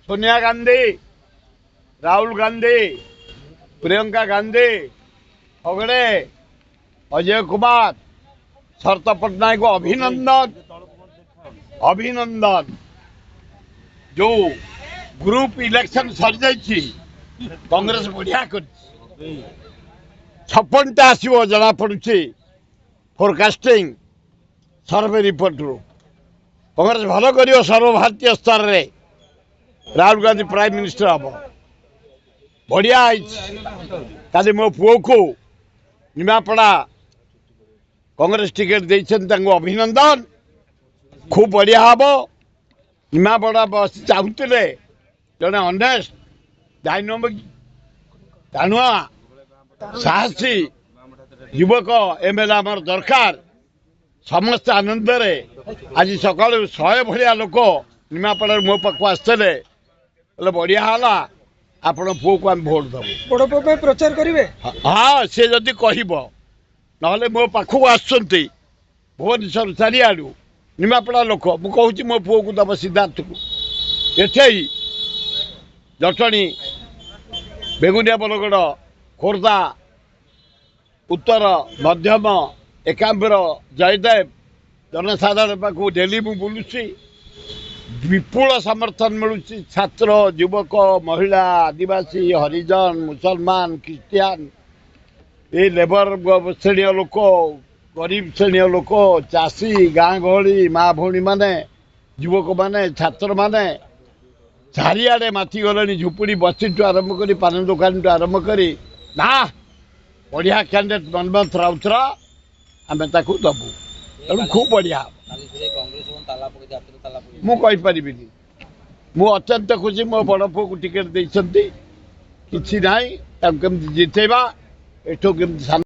सोनिया गांधी, राहुल गांधी, प्रियंका गांधी, अगड़े अजय कुमार, शरत पट्टनायक को अभिनंदन अभिनंदन। जो ग्रुप इलेक्शन सर जाइए कांग्रेस बढ़िया कर 56टा आसो जना पड़ुछि फोरकास्टिंग सर्वे रिपोर्ट रू कांग्रेस भल कर सर्वभारतीय स्तर में राहुल गांधी प्राइम मिनिस्टर हम बढ़िया काली मो पुओ को निमापड़ा कांग्रेस टिकेट देते अभिनंदन खूब बढ़िया हम निमापड़ा बस चाहूले जड़े अनेस्ट डायनामिक टाणुआ साहसी युवक एमएलए आमर दरकार समस्त आनंद आज सका 100 भाया लोक निमापड़ा मो पाक आसते बढ़िया है आपण पुओ को आम भोट दबु बड़ पुओ प्रचार करेंगे। हाँ सी जदि कह ना मो पाखक आसुँच भुवनेश्वर चारिआडू निमापड़ा लोक मुझे मो पुओ को दब सिद्धार्थ को एठे जटणी बेगुनिया बरगड़ खोर्धा उत्तर मध्यम एकाम्बर जयदेव जनसाधारण पाखु डेली मु बुलूसी विपुल समर्थन मिलूँ छात्र युवक महिला आदिवासी हरिजन मुसलमान क्रिश्चियन ये लेबर श्रेणी लोक गरीब श्रेणी लोक चाषी गाँ गहली माँ भौणी माने युवक माने छात्र माने चारिआडे माथि गले झुपुड़ी बसी आरंभ कर पान दुकान आरंभ कर ना बढ़िया कैंडिडेट मनमोहन राउतर आम दबू तेणु खूब बढ़िया मुझे मु अत्यंत खुशी मो बड़ पुओ को टिकेट देते कि जितेबा एठो केमती